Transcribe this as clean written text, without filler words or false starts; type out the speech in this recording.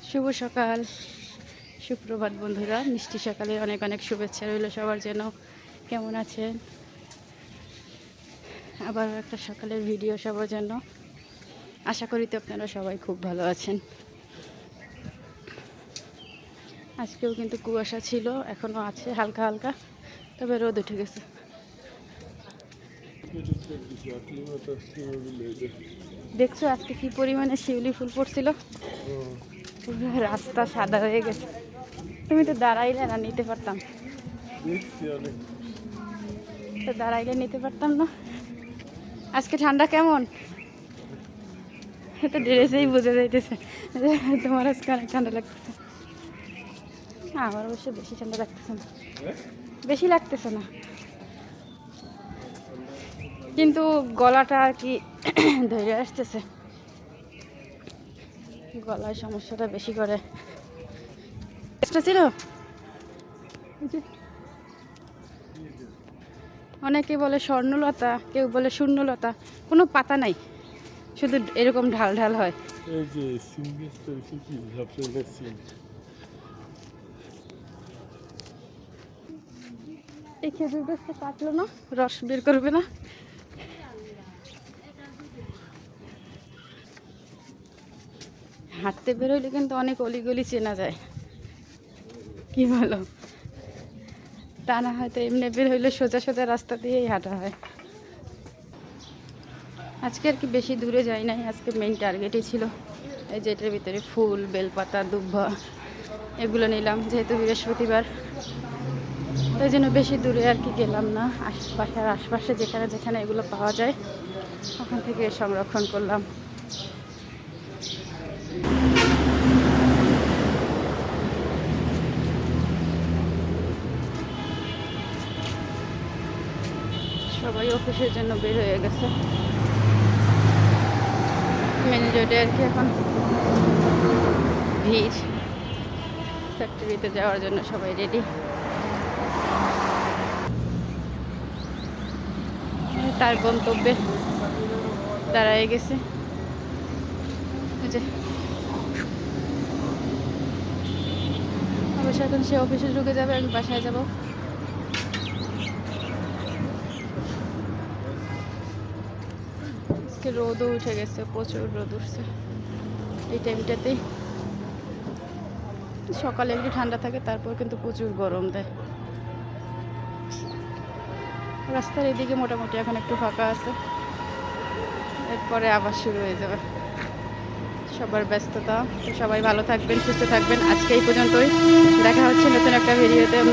শুভ সকাল, সুপ্রভাত বন্ধুরা। মিষ্টি সকালে অনেক অনেক শুভেচ্ছা রইল সবার জন্য। কেমন আছেন? আবার একটা সকালের ভিডিও সবার জন্য। আশা করি তো আপনারা সবাই খুব ভালো আছেন। আজকেও কিন্তু কুয়াশা ছিল, এখনও আছে হালকা হালকা, তবে রোদ উঠে গেছে। দেখছো আজকে কি পরিমাণে শিউলি ফুল পড়ছিল, রাস্তা সাদা হয়ে গেছে। তুমি তো দাঁড়াইলে না, নিতে পারতাম তো, দাঁড়াইলে নিতে পারতাম না। আজকে ঠান্ডা কেমন? তো ড্রেসেই বোঝা যাইতেছে তোমার আজকে অনেক ঠান্ডা লাগতেছে। আমার অবশ্য বেশি ঠান্ডা লাগতেছে না, বেশি লাগতেছে না, কিন্তু গলাটা আর কি ধরে আসতেছে, গলায় সমস্যাটা বেশি করে। ছিল অনেকে বলে স্বর্ণলতা, কেউ বলে শূন্যলতা, কোনো পাতা নাই, শুধু এরকম ঢাল ঢাল হয়। এই খেজুর গাছটা কাটলো না, রস বের করবে না? হাঁটতে বেরোলে কিন্তু অনেক অলিগলি চেনা যায়, কি বলো? তা না হয়তো এমনি বের হইলে সোজা সোজা রাস্তা দিয়েই হাঁটা হয়। আজকে আর কি বেশি দূরে যাই নাই, আজকে মেইন টার্গেটই ছিল এই যে এটার ভিতরে ফুল, বেলপাতা, দুব্বা এগুলো নিলাম, যেহেতু বৃহস্পতিবার, ওই জন্য বেশি দূরে আর কি গেলাম না। বাসার আশপাশে যেখানে যেখানে এগুলো পাওয়া যায় ওখান থেকে সংরক্ষণ করলাম। সবাই অফিসের জন্য বের হয়ে গেছে মেন রোডে আর কি, এখন ভিড়। ফ্যাক্টরিতে যাওয়ার জন্য সবাই রেডি। তার গন্তব্যে দাঁড়ায় গেছে, অবশ্য এখন সে অফিসে ঢুকে যাবে, আমি বাসায় যাব। আজকে রোদও উঠে গেছে, প্রচুর রোদ উঠছে এই টাইমটাতেই। সকালে একটু ঠান্ডা থাকে, তারপর কিন্তু প্রচুর গরম দেয়। রাস্তার এদিকে মোটামুটি এখন একটু ফাঁকা আছে, এরপরে আবার শুরু হয়ে যাবে সবার ব্যস্ততা। তো সবাই ভালো থাকবেন, সুস্থ থাকবেন। আজকে এই পর্যন্তই, দেখা হচ্ছে নতুন একটা ভিডিওতে।